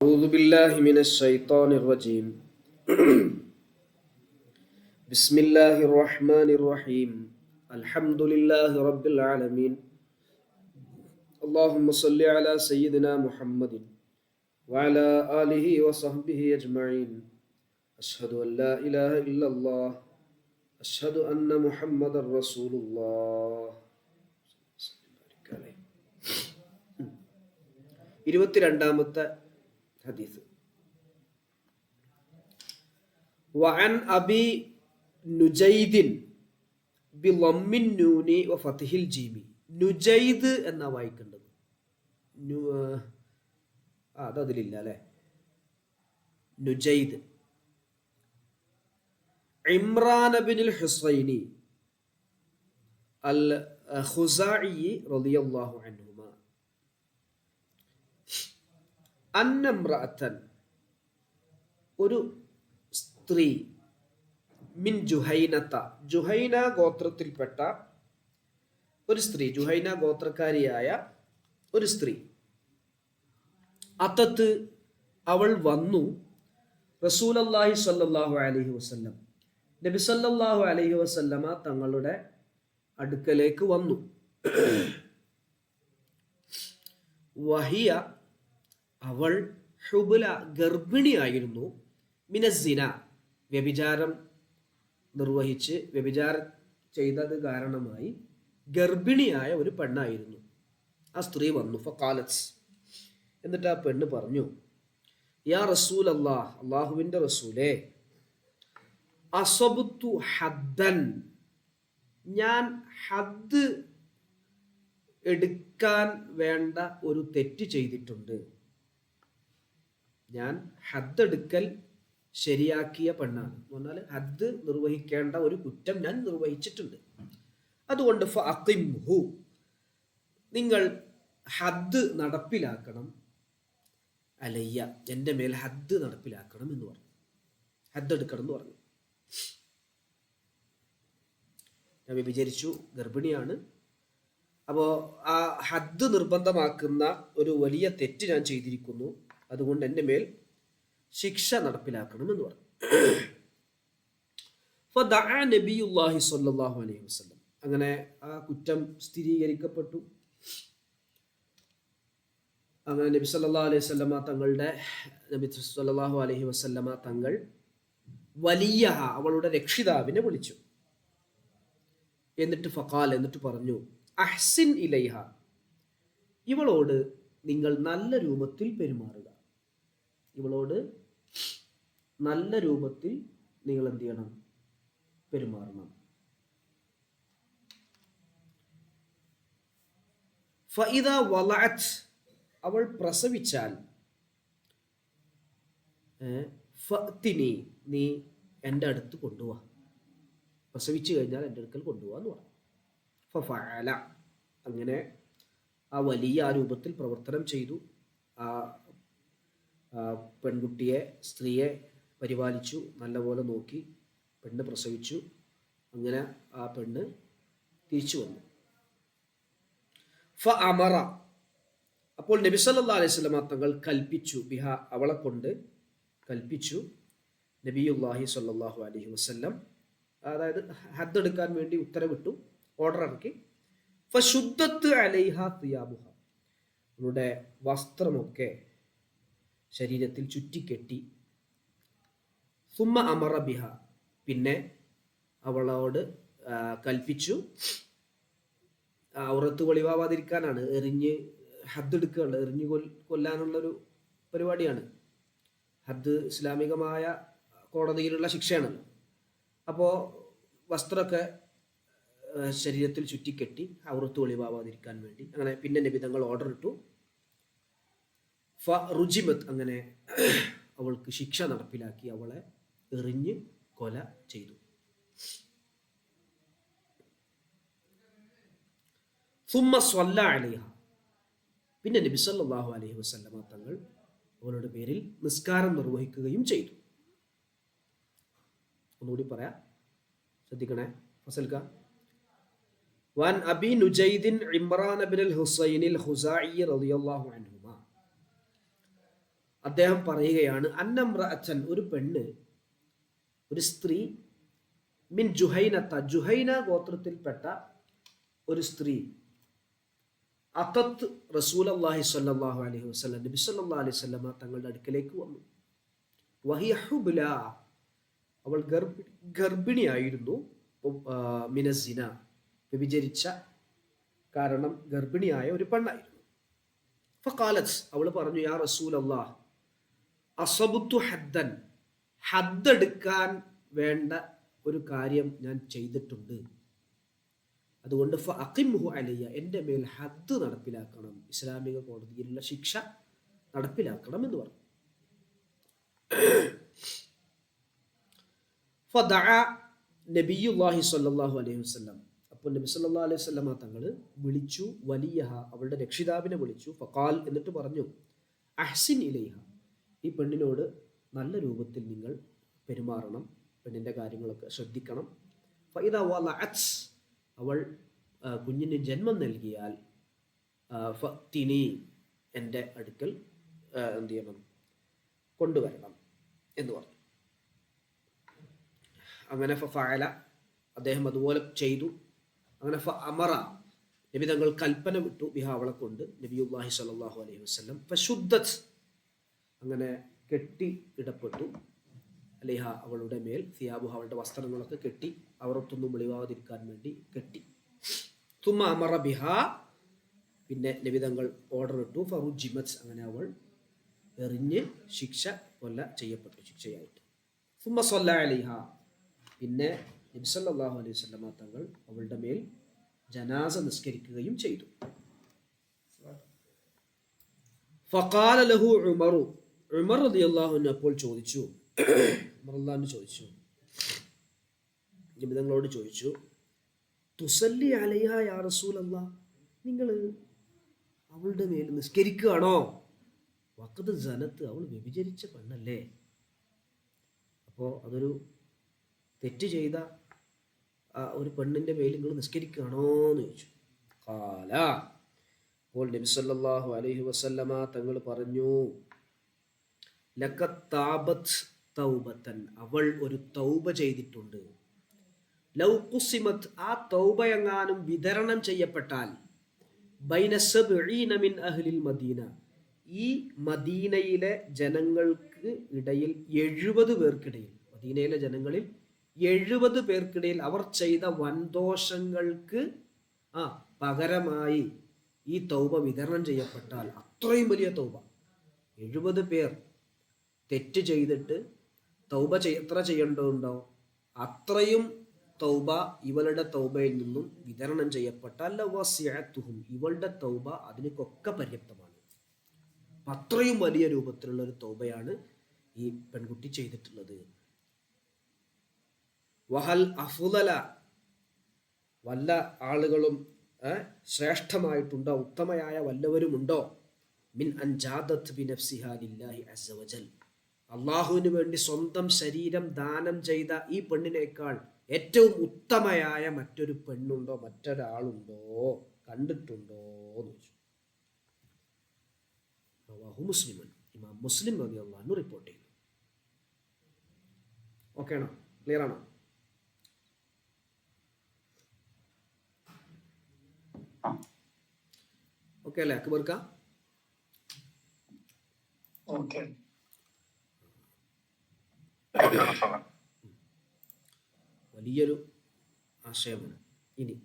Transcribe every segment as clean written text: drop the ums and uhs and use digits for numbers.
أعوذ بالله من الشيطان الرجيم. بسم الله الرحمن الرحيم. الحمد لله رب العالمين. اللهم صل على سيدنا محمد وعلى آله وصحبه أجمعين. أشهد أن لا إله إلا الله. أشهد أن محمد رسول الله. 22ാമത്തെ ഹദീസ്. വഅൻ അബി നുജൈദിൻ ബിളമ്മിൻ നൂനി വഫത്ഹിൽ ജീമി. നുജൈദ് എന്നാ വായിക്കേണ്ടത്. അതിലില്ല അല്ലെ. നുജൈദ് ഇമ്രാൻ ബിനുൽ ഹുസൈനി അൽ ഖുസാഇ റളിയല്ലാഹു അൻഹു അന്നമ്രഅത്തൻ ഒരു സ്ത്രീ മിൻ ജുഹൈനത്ത ജുഹൈന ഗോത്രത്തിൽപ്പെട്ട ഒരു സ്ത്രീ, ജുഹൈന ഗോത്രക്കാരിയായ ഒരു സ്ത്രീ, അത്തത്ത് അവൾ വന്നു റസൂലല്ലാഹി സ്വല്ലല്ലാഹു അലൈഹി വസല്ലം നബി സല്ലല്ലാഹു അലൈഹി വസല്ലമ തങ്ങളുടെ അടുക്കലേക്ക് വന്നു. വഹിയ അവൾ ഹുബുല ഗർഭിണിയായിരുന്നു. മിനസ്സിന വ്യഭിചാരം നിർവഹിച്ച് വ്യഭിചാരം ചെയ്തത് കാരണമായി ഗർഭിണിയായ ഒരു പെണ്ണായിരുന്നു. ആ സ്ത്രീ വന്നു. ഫഖാലത്ത് എന്നിട്ട് ആ പെണ്ണ് പറഞ്ഞു, യാ റസൂൽ അല്ലാഹ്, അള്ളാഹുവിൻ്റെ റസൂലേ, അസബ്തു ഹദ്ദൻ, ഞാൻ ഹദ് എടുക്കാൻ വേണ്ട ഒരു തെറ്റ് ചെയ്തിട്ടുണ്ട്. ഞാൻ ഹദ് എടുക്കൽ ശരിയാക്കിയ പെണ്ണാണ് എന്ന് പറഞ്ഞാൽ ഹദ് നിർവഹിക്കേണ്ട ഒരു കുറ്റം ഞാൻ നിർവഹിച്ചിട്ടുണ്ട്. അതുകൊണ്ട് ഫഅഖിംഹു, നിങ്ങൾ ഹദ് നടപ്പിലാക്കണം, അലയ്യ, എൻ്റെ മേൽ ഹദ് നടപ്പിലാക്കണം എന്ന് പറഞ്ഞു. ഹദ് എടുക്കണം എന്ന് പറഞ്ഞു. ഞാൻ വിചാരിച്ചു ഗർഭിണിയാണ്, അപ്പോൾ ആ ഹദ് നിർബന്ധമാക്കുന്ന ഒരു വലിയ തെറ്റ് ഞാൻ ചെയ്തിരിക്കുന്നു, അതുകൊണ്ട് എൻ്റെ മേൽ ശിക്ഷ നടപ്പിലാക്കണം എന്ന് പറഞ്ഞു. ഫദഅ നബിയുല്ലാഹി സ്വല്ലല്ലാഹു അലൈഹി വസല്ലം, അങ്ങനെ ആ കുറ്റം സ്ഥിരീകരിക്കപ്പെട്ടു. അങ്ങനെ നബി സല്ലല്ലാഹു അലൈഹി വസല്ലമ തങ്ങളുടെ തങ്ങൾ വലിയഹ, അവളുടെ രക്ഷിതാവിനെ വിളിച്ചു. എന്നിട്ട് ഫഖാൽ, എന്നിട്ട് പറഞ്ഞു, അഹ്സിൻ ഇലൈഹ, ഇവളോട് നിങ്ങൾ നല്ല രൂപത്തിൽ പെരുമാറുക. ഇവളോട് നല്ല രൂപത്തിൽ നിങ്ങൾ എന്ത് ചെയ്യണം? പെരുമാറണം. ഫഇദ വളഅത്, അവൾ പ്രസവിച്ചാൽ, ഫഅ്തിനി, നീ എൻ്റെ അടുത്ത് കൊണ്ടുപോവാ, പ്രസവിച്ചു കഴിഞ്ഞാൽ എൻ്റെ അടുക്കൽ കൊണ്ടുപോവാന്ന് പറഞ്ഞു. ഫഫഅല, അങ്ങനെ ആ വലിയ ആ രൂപത്തിൽ പ്രവർത്തനം ചെയ്തു. ആ പെൺകുട്ടിയെ, സ്ത്രീയെ പരിപാലിച്ചു, നല്ലപോലെ നോക്കി. പെണ്ണ് പ്രസവിച്ചു. അങ്ങനെ ആ പെണ്ണ് തിരിച്ചു വന്നു. ഫഅമറ, അപ്പോൾ നബി സല്ലല്ലാഹു അലൈഹി വസല്ലം തങ്ങൾ കൽപ്പിച്ചു, ബിഹ, അവളെ കൊണ്ട് കൽപ്പിച്ചു. നബിയുല്ലാഹി സ്വല്ലല്ലാഹു അലൈഹി വസല്ലം, അതായത് ഹദ് എടുക്കാൻ വേണ്ടി ഉത്തരവിട്ടു, ഓർഡർ ഇറക്കി. ഫശുദ്ദത്ത് അലൈഹ തിയാബുഹ, അവളുടെ വസ്ത്രമൊക്കെ ശരീരത്തിൽ ചുറ്റിക്കെട്ടി. സുമ്മ അമറ ബിഹ, പിന്നെ അവളോട് കൽപ്പിച്ചു, ഔറത്ത് വെളിവാവാതിരിക്കാനാണ്, എറിഞ്ഞ് ഹദ് എടുക്കുകയാണ്, എറിഞ്ഞ് കൊല്ലാനുള്ളൊരു പരിപാടിയാണ്. ഹദ് ഇസ്ലാമികമായ കോടതിയിലുള്ള ശിക്ഷയാണല്ലോ. അപ്പോൾ വസ്ത്രമൊക്കെ ശരീരത്തിൽ ചുറ്റിക്കെട്ടി ഔറത്ത് വെളിവാവാതിരിക്കാൻ വേണ്ടി. അങ്ങനെ പിന്നെ നബി തങ്ങൾ ഓർഡർ ഇട്ടു. റുജിമത്ത്, അങ്ങനെ അവൾക്ക് ശിക്ഷ നടപ്പിലാക്കി, അവളെ എറിഞ്ഞ് കൊല ചെയ്തു. സുമ്മ സ്വല്ല അലൈഹ, പിന്നെ നബി സല്ലല്ലാഹു അലൈഹി വസല്ലമ തങ്ങൾ അവളുടെ പേരിൽ നിസ്കാരം നിർവഹിക്കുകയും ചെയ്തു. ഒന്നുകൂടി പറയാം, ശ്രദ്ധിക്കണേ. ഫസൽക്ക. വൻ അബി നുജൈദിൻ ഇമ്രാൻ ബിനുൽ ഹുസൈനിൽ ഖുസാഇ റളിയല്ലാഹു അൻഹുമാ അദ്ദേഹം പറയുകയാണ് അന്നംറഅത്തൻ, ഒരു പെണ്ണ്, ഒരു സ്ത്രീ, മിൻ ജുഹൈനത്ത, ജുഹൈന ഗോത്രത്തിൽപ്പെട്ട ഒരു സ്ത്രീ, അതത്ത് റസൂലല്ലാഹി സ്വല്ലല്ലാഹു അലൈഹി വസല്ലം, നബി സല്ലല്ലാഹു അലൈഹി വസല്ലമ തങ്ങളുടെ അടുക്കലേക്ക് വന്നു. വഹിയ ഹുബ്ല, അവൾ ഗർഭിണിയായിരുന്നു. മിനസിന, വ്യഭിചരിച്ച കാരണം ഗർഭിണിയായ ഒരു പെണ്ണായിരുന്നു. ഫഖാലത്ത്, അവൾ പറഞ്ഞു, യാ റസൂലല്ലാഹ് അസബുത്തു ഹദ്ദൻ, ഹദ്ദെടുക്കാൻ വേണ്ട ഒരു കാര്യം ഞാൻ ചെയ്തിട്ടുണ്ട്, അതുകൊണ്ട് ഫഅഖിംഹു അലയ്യ, എൻ്റെ മേൽ ഹദ്ദ് നടപ്പിലാക്കണം, ഇസ്ലാമിക കോടതിയിലുള്ള ശിക്ഷ നടപ്പിലാക്കണം എന്ന് പറഞ്ഞു. ഫദഅ നബിയുല്ലാഹി സ്വല്ലല്ലാഹു അലൈഹി വസല്ലം, അപ്പോൾ നബി സല്ലല്ലാഹു അലൈഹി വസല്ലമ തങ്ങൾ വിളിച്ചു, വലിയഹ, അവളുടെ രക്ഷിതാവിനെ വിളിച്ചു. ഫഖാൽ, എന്നിട്ട് പറഞ്ഞു, അഹ്സിൻ ഇലൈഹ, ഈ പെണ്ണിനോട് നല്ല രൂപത്തിൽ നിങ്ങൾ പെരുമാറണം, പെണ്ണിൻ്റെ കാര്യങ്ങളൊക്കെ ശ്രദ്ധിക്കണം. ഫഇദാ വലഅത്, അവൾ കുഞ്ഞിന് ജന്മം നൽകിയാൽ, ഫഅ്തിനി, എൻ്റെ അടുക്കൽ എന്ത് ചെയ്യണം, കൊണ്ടുവരണം എന്ന് പറഞ്ഞു. അങ്ങനെ ഫഅല, അദ്ദേഹം അതുപോലെ ചെയ്തു. അങ്ങനെ അമറ, നബി തങ്ങൾ കൽപ്പന വിട്ടു, ബിഹ, അവളെ കൊണ്ട്, നബിയുല്ലാഹി സ്വല്ലല്ലാഹു അലൈഹി വസല്ലം, ഫശുദ്ദത്, അങ്ങനെ കെട്ടി ഇടപെട്ടു, അലിഹ, അവളുടെ മേൽ, സിയാബുഹ, അവളുടെ വസ്ത്രങ്ങളൊക്കെ കെട്ടി, അവർത്തൊന്നും വെളിവാതിരിക്കാൻ വേണ്ടി കെട്ടി. തുമ്മ അമറ ബിഹ, പിന്നെ നബി തങ്ങൾ ഓർഡർ ഇട്ടു, ഫറുജിമത്, അങ്ങനെ അവൾ എറിഞ്ഞ് ചെയ്യപ്പെട്ടു, ശിക്ഷയായിട്ട്. തുമ്മ സ്വല്ല അലിഹ, പിന്നെ നബി സല്ലല്ലാഹു അലൈഹി വസല്ലമ തങ്ങൾ അവളുടെ മേൽ ജനാസ നിസ്കരിക്കുകയും ചെയ്തു. ഫഖാല ലഹു ഉമറു, ഉമർ റളിയല്ലാഹു അൻഹു അപ്പോൾ ചോദിച്ചു, നബിതങ്ങളോട് ചോദിച്ചു, തുസല്ലി അലൈഹ യാ റസൂലല്ലാഹ്, നിങ്ങൾ അവളുടെ മേൽ നിസ്കരിക്കുകയാണോ? വഖദ് സനത്ത്, അവൾ വ്യഭിചരിച്ച പെണ്ണല്ലേ, അപ്പോൾ അതൊരു തെറ്റ് ചെയ്ത ഒരു പെണ്ണിൻ്റെ മേൽ നിങ്ങൾ നിസ്കരിക്കുകയാണോ എന്ന് ചോദിച്ചു. ഖാല, അപ്പോൾ നബി സല്ലല്ലാഹു അലൈഹി വസല്ലമ തങ്ങൾ പറഞ്ഞു, ലഖദ് താബത് തൗബതൻ, അവൾ ഒരു തൗബ ചെയ്തിട്ടുണ്ട്. ലൗ ഖുസിമത്, ആ തൗബ എങ്ങാനും വിതരണം ചെയ്യപ്പെട്ടാൽ, ബൈന സബ്ഈന മിൻ അഹ്ലിൽ മദീന, ഈ മദീനയിലെ ജനങ്ങൾക്ക് ഇടയിൽ 70 പേർക്കിടയിൽ, മദീനയിലെ ജനങ്ങളിൽ 70 പേർക്കിടയിൽ അവർ ചെയ്ത വൻദോഷങ്ങൾക്ക് പകരമായി ഈ തൗബ വിതരണം ചെയ്യപ്പെട്ടാൽ, അത്രയും വലിയ തൗബ, 70 പേർ തെറ്റ് ചെയ്തിട്ട് തൗബ എത്ര ചെയ്യേണ്ടതുണ്ടോ അത്രയും തൗബ ഇവളുടെ തൗബയിൽ നിന്നും വിതരണം ചെയ്യപ്പെട്ടാൽ, ലവസിഅതുഹും, ഇവളുടെ തൗബ അതിനൊക്കെ പര്യാപ്തമാണ്. അത്രയും വലിയ രൂപത്തിലുള്ള ഒരു തൗബയാണ് ഈ പെൺകുട്ടി ചെയ്തിട്ടുള്ളത്. വഹൽ അഫ്ളല, വല്ല ആളുകളും ശ്രേഷ്ഠമായിട്ടുണ്ടോ, ഉത്തമയായ വല്ലവരുമുണ്ടോ, മിൻ അൻജാദത് ബിനഫ്സിഹാ ലില്ലാഹി അസ്സ വജൽ, അള്ളാഹുവിന് വേണ്ടി സ്വന്തം ശരീരം ദാനം ചെയ്ത ഈ പെണ്ണിനേക്കാൾ ഏറ്റവും ഉത്തമയായ മറ്റൊരു പെണ്ണുണ്ടോ, മറ്റൊരാളുണ്ടോ, കണ്ടിട്ടുണ്ടോ എന്ന് ചോദിച്ചു. മുസ്ലിമൻ, ഇമാം മുസ്ലിം റളിയല്ലാഹു അൻഹു റിപ്പോർട്ട് ചെയ്യുന്നു. ഓക്കെ ആണോ? ക്ലിയർ ആണോ? ഓക്കെ അല്ലേ അക്ബർക്ക? വലിയൊരു ആശയമാണ്. ഇനി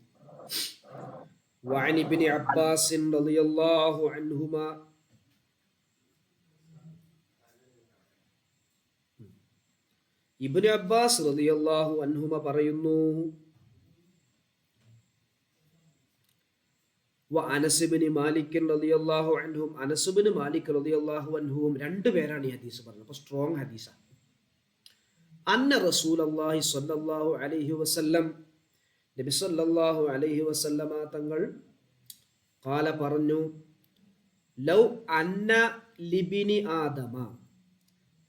وعن ابن عباس رضي الله عنهما ഇബ്നു അബ്ബാസ് റളിയല്ലാഹു അൻഹുമ പറയുന്നു, അനസ് ഇബ്നു മാലിക് റളിയല്ലാഹു അൻഹും, അനസ് ഇബ്നു മാലിക് റളിയല്ലാഹു അൻഹുവും, രണ്ടുപേരാണ് ഈ ഹദീസ് പറഞ്ഞത്. അപ്പോൾ സ്ട്രോങ് ഹദീസാണ്. അന്ന റസൂലുള്ളാഹി സ്വല്ലല്ലാഹു അലൈഹി വസല്ലം, നബി സല്ലല്ലാഹു അലൈഹി വസല്ലമ തങ്ങൾ, ഖാല പറഞ്ഞു, ലൗ അന്ന ലിബിനി ആദമ,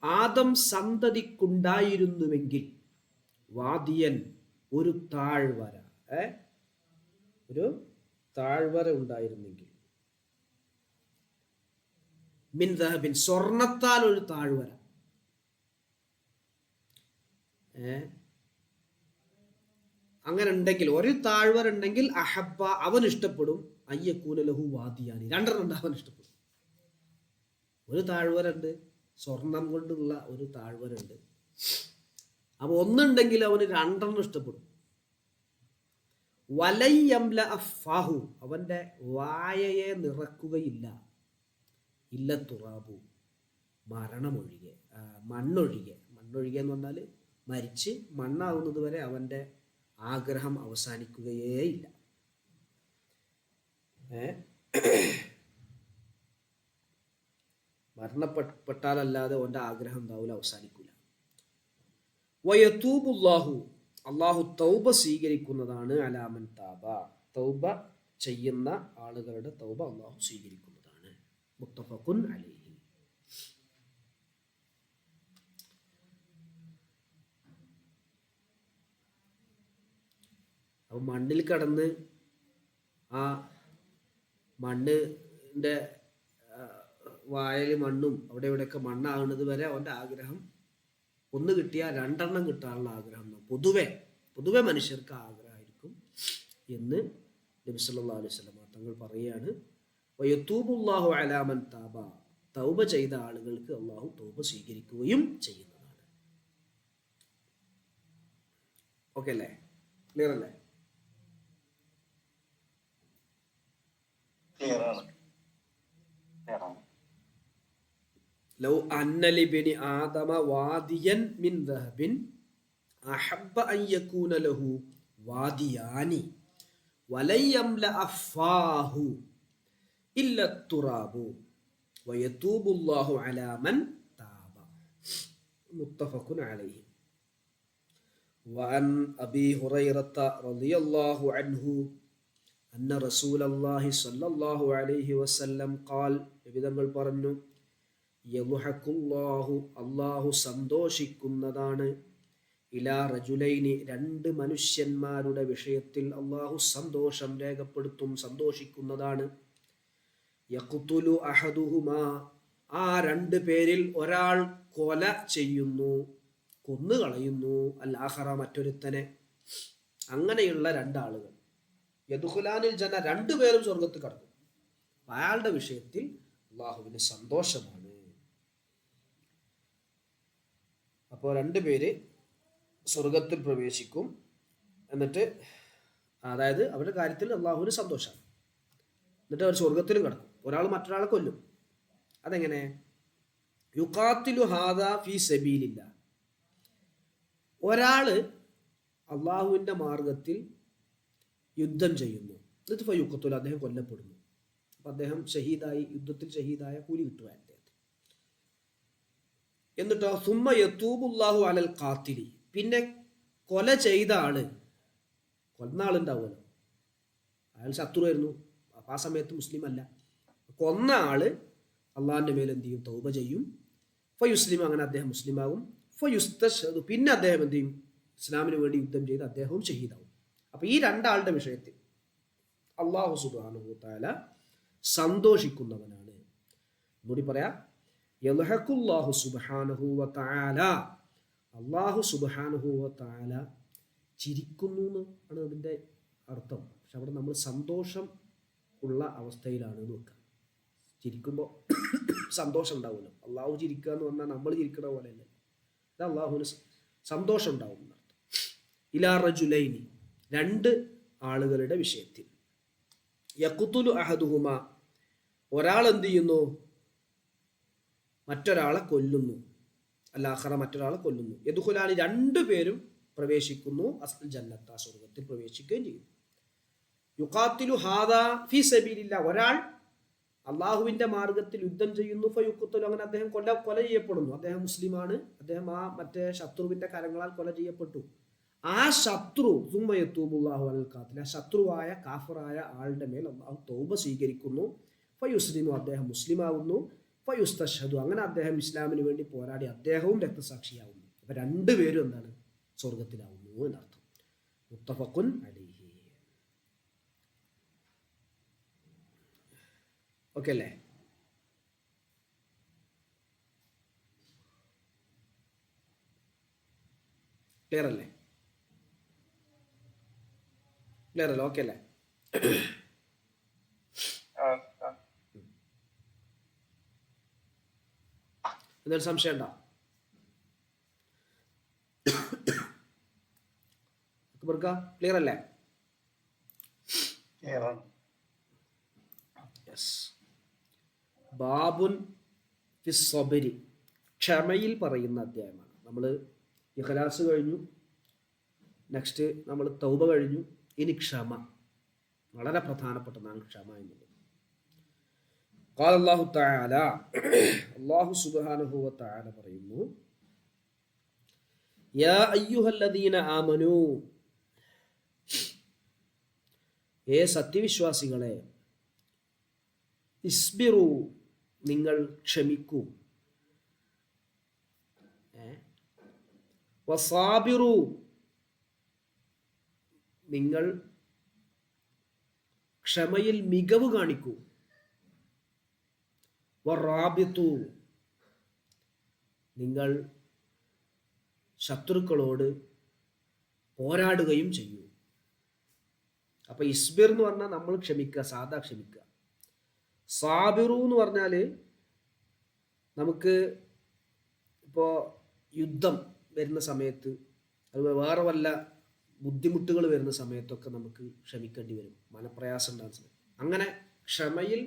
ആദം സന്തതിക്കുണ്ടായിരുന്നുവെങ്കിൽ, വാദിയൻ, ഒരു താഴ്വര, ഒരു താഴ്വര ഉണ്ടായിരുന്നെങ്കിൽ, മിൻ ദഹബിൻ, സ്വർണത്താൽ ഒരു താഴ്വര. അങ്ങനെ ഉണ്ടെങ്കിൽ, ഒരു താഴ്വര ഉണ്ടെങ്കിൽ അഹബ്ബ, അവൻ ഇഷ്ടപ്പെടും, അയ്യക്കൂന ലഹു വാദിയാനി, രണ്ടെണ്ണം ഉണ്ട്, അവൻ ഇഷ്ടപ്പെടും. ഒരു താഴ്വര ഉണ്ട്, സ്വർണം കൊണ്ടുള്ള ഒരു താഴ്വര ഉണ്ട്. അപ്പൊ ഒന്നുണ്ടെങ്കിൽ അവന് രണ്ടെണ്ണം ഇഷ്ടപ്പെടും. വലയ്യംല അഫാഹു, അവന്റെ വായയെ നിറക്കുകയില്ല, ഇല്ല തുറാബു, മരണമൊഴികെ, മണ്ണൊഴികെ. മണ്ണൊഴികെ എന്ന് പറഞ്ഞാൽ മരിച്ച് മണ്ണാവുന്നത് വരെ അവന്റെ ആഗ്രഹം അവസാനിക്കുകയേ ഇല്ല. മരണപ്പെട്ടാലല്ലാതെ അവന്റെ ആഗ്രഹം എന്താവില്ല, അവസാനിക്കൂല. വയതൂബുല്ലാഹു, അള്ളാഹു തൗബ സ്വീകരിക്കുന്നതാണ്, അലാമൻ താബ, തൗബ ചെയ്യുന്ന ആളുകളുടെ തൗബ അള്ളാഹു സ്വീകരിക്കുന്നതാണ്. മുത്തഫഖുൻ അലൈഹി. അപ്പൊ മണ്ണിൽ കടന്ന് ആ മണ്ണിന്റെ വായൽ മണ്ണും അവിടെ ഇവിടെയൊക്കെ മണ്ണാകുന്നത് വരെ അവന്റെ ആഗ്രഹം, ഒന്ന് കിട്ടിയാൽ രണ്ടെണ്ണം കിട്ടാനുള്ള ആഗ്രഹം പൊതുവെ മനുഷ്യർക്ക് ആഗ്രഹമായിരിക്കും എന്ന് നബി സല്ലല്ലാഹു അലൈഹി വസല്ലം തങ്ങൾ പറയുകയാണ്. വയതൂബുല്ലാഹു അലാ മൻ താബ, തൗബ ചെയ്ത ആളുകൾക്ക് അള്ളാഹു തൗബ സ്വീകരിക്കുകയും ചെയ്യുന്നതാണ്. ഓക്കെ അല്ലേ? ക്ലിയർ അല്ലേ? ലൗ അന്ന ലിബ്നി ആദമ വാദിയൻ മിൻ ദഹബിൻ അഹബ്ബ അൻ യകൂന ലഹു വാദിയാനി വലൻ യംലഅ അഫാഹു ഇല്ല തുറാബു വയതൂബുല്ലാഹു അലാ മൻ താബ. മുത്തഫഖുൻ അലൈഹി. വഅൻ അബീ ഹുറൈറത റളിയല്ലാഹു അൻഹു അന്ന റസൂലല്ലാഹി സ്വല്ലല്ലാഹു അലൈഹി വസല്ലം ഖാൽ, നബിതങ്ങൾ പറഞ്ഞു, യദ്ഹഖുല്ലാഹു, അല്ലാഹു സന്തോഷിക്കുന്നതാണ്, ഇലാ റജുലൈനി, രണ്ട് മനുഷ്യന്മാരുടെ വിഷയത്തിൽ അല്ലാഹു സന്തോഷം രേഖപ്പെടുത്തും, സന്തോഷിക്കുന്നതാണ്. യഖ്തുലു അഹദുഹുമാ, ആ രണ്ട് പേരിൽ ഒരാൾ കൊല ചെയ്യുന്നു, കൊന്നുകളയുന്നു, അൽ ആഖറ, മറ്റൊരുത്തനെ. അങ്ങനെയുള്ള രണ്ടാളുകൾ, യദ്ഖുലാനിൽ ജന്ന, രണ്ടുപേരും സ്വർഗത്തിൽ കടക്കും. അയാളുടെ വിഷയത്തിൽ അള്ളാഹുവിന് സന്തോഷമാണ്. അപ്പോൾ രണ്ടുപേര് സ്വർഗത്തിൽ പ്രവേശിക്കും. എന്നിട്ട്, അതായത് അവരുടെ കാര്യത്തിൽ അള്ളാഹുവിന് സന്തോഷമാണ്. എന്നിട്ട് അവർ സ്വർഗത്തിലും കടക്കും. ഒരാൾ മറ്റൊരാളെ കൊല്ലും. അതെങ്ങനെ? യുഖാത്തിലു ഹാദാ ഫീ സബീലില്ലാ, ഒരാള് അള്ളാഹുവിന്റെ മാർഗത്തിൽ യുദ്ധം ചെയ്യുന്നു, എന്നിട്ട് ഫയുഖത്തുൽ, അദ്ദേഹം കൊല്ലപ്പെടുന്നു. അപ്പൊ അദ്ദേഹം ഷഹീദായി, യുദ്ധത്തിൽ ഷഹീദായ കൂലി കിട്ടുക അദ്ദേഹത്തിന്. എന്നിട്ടോ സുമ്മ യതൂബുല്ലാഹു അലൽ ഖാതിലി, പിന്നെ കൊല ചെയ്ത ആള്, കൊന്ന ആളുണ്ടാവുമല്ലോ, അയാൾ ശത്രുവായിരുന്നു, ആ സമയത്ത് മുസ്ലിം അല്ല, കൊന്ന ആള് അള്ളാഹിന്റെ മേൽ എന്ത് ചെയ്യും? തൗബ ചെയ്യും. ഫയുസ്ലിം, അങ്ങനെ അദ്ദേഹം മുസ്ലിമാകും. ഫയുസ്തശ്ഹദു, പിന്നെ അദ്ദേഹം എന്ത് ചെയ്യും? ഇസ്ലാമിന് വേണ്ടി യുദ്ധം ചെയ്ത് അദ്ദേഹവും ഷഹീദാവും. അപ്പൊ ഈ രണ്ടാളുടെ വിഷയത്തിൽ അള്ളാഹു സുബ്ഹാനഹു വ തആല സന്തോഷിക്കുന്നവനാണ്. എന്നൂടി പറയാം, യദ്ഹഖുല്ലാഹു സുബ്ഹാനഹു വ തആല, അള്ളാഹു സുബ്ഹാനഹു വ തആല ചിരിക്കുന്നു ആണ് അതിന്റെ അർത്ഥം. പക്ഷെ അവിടെ നമ്മൾ സന്തോഷം ഉള്ള അവസ്ഥയിലാണ് നോക്കുക. ചിരിക്കുമ്പോൾ സന്തോഷം ഉണ്ടാവുമല്ലോ. അള്ളാഹു ചിരിക്കുക എന്ന് പറഞ്ഞാൽ നമ്മൾ ചിരിക്കണ പോലെയല്ല, അത് അള്ളാഹുവിന് സന്തോഷം ഉണ്ടാവും എന്നർത്ഥം. ഇലാ റജുലൈനി, രണ്ട് ആളുകളുടെ വിഷയത്തിൽ. യഖ്തുലു അഹദുഹുമ, ഒരാൾ എന്ത് ചെയ്യുന്നു? മറ്റൊരാളെ കൊല്ലുന്നു. അൽ-ആഖറ, മറ്റൊരാളെ കൊല്ലുന്നു. യദ്ഖുലാനി, രണ്ടുപേരും പ്രവേശിക്കുന്നു. അസ്ൽ ജന്നത്ത, സ്വർഗത്തിൽ പ്രവേശിക്കുകയും ചെയ്യുന്നു. യുഖാത്തിലു ഹാദാ ഫീ സബീലില്ലാ, ഒരാൾ അള്ളാഹുവിന്റെ മാർഗത്തിൽ യുദ്ധം ചെയ്യുന്നു. ഫയുഖ്തലു, അങ്ങനെ അദ്ദേഹം കൊല ചെയ്യപ്പെടുന്നു. അദ്ദേഹം മുസ്ലിമാണ്, അദ്ദേഹം ആ മറ്റേ ശത്രുവിന്റെ കരങ്ങളാൽ കൊല ചെയ്യപ്പെട്ടു. ആ ശത്രു സുമ്മ യതൂബുല്ലാഹു അലൽ ഖാതിൽ, ആ ശത്രുവായ കാഫിറായ ആളുടെ മേൽ അള്ളാഹു തൗബ സ്വീകരിക്കുന്നു. ഫയുസ്ലിമു, അദ്ദേഹം മുസ്ലിമാവുന്നു. ഫയുസ്തശ്ഹദു, അങ്ങനെ അദ്ദേഹം ഇസ്ലാമിന് വേണ്ടി പോരാടി അദ്ദേഹവും രക്തസാക്ഷിയാവുന്നു. അപ്പൊ രണ്ടുപേരും എന്താണ്? സ്വർഗത്തിലാവുന്നു എന്നർത്ഥം. മുത്തഫഖുൻ അലൈഹി. ഓക്കെ അല്ലേ? ക്ലിയർ അല്ലേ? ക്ലിയർ അല്ലേ? ഓക്കെ അല്ലേ? എന്തെങ്കിലും സംശയം ഉണ്ടോ? ക്ലിയർ അല്ലേ? ബാബുൻ ഫിസ്സബരി, ക്ഷമയിൽ പറയുന്ന അധ്യായമാണ്. നമ്മൾ ഇഖ്ലാസ് കഴിഞ്ഞു, നെക്സ്റ്റ് നമ്മൾ തൗബ കഴിഞ്ഞു, ഇനി ക്ഷമ. വളരെ പ്രധാനപ്പെട്ടതാണ് ക്ഷമ എന്നുള്ളത്. ഖാല അല്ലാഹു തആല, അല്ലാഹു സുബ്ഹാനഹു വ തആല പറയുന്നു, യാ അയ്യുഹല്ലദീന ആമനൂ, ഏ സത്യവിശ്വാസികളെ, ഇസ്ബിറു, നിങ്ങൾ ക്ഷമിക്കൂ, വസാബിറു, നിങ്ങൾ ക്ഷമയിൽ മികവ് കാണിക്കൂ, വറാബിത്തു, നിങ്ങൾ ശത്രുക്കളോട് പോരാടുകയും ചെയ്യൂ. അപ്പൊ ഇസ്ബിർ എന്ന് പറഞ്ഞാൽ നമ്മൾ ക്ഷമിക്കുക, സാധാ ക്ഷമിക്കുക. സാബിറു എന്ന് പറഞ്ഞാൽ നമുക്ക് ഇപ്പോൾ യുദ്ധം വരുന്ന സമയത്ത്, അതുപോലെ വേറെ വല്ല ബുദ്ധിമുട്ടുകൾ വരുന്ന സമയത്തൊക്കെ നമുക്ക് ക്ഷമിക്കേണ്ടി വരും, മനപ്രയാസം ഉണ്ടാകുന്ന സമയത്ത്. അങ്ങനെ ക്ഷമയിൽ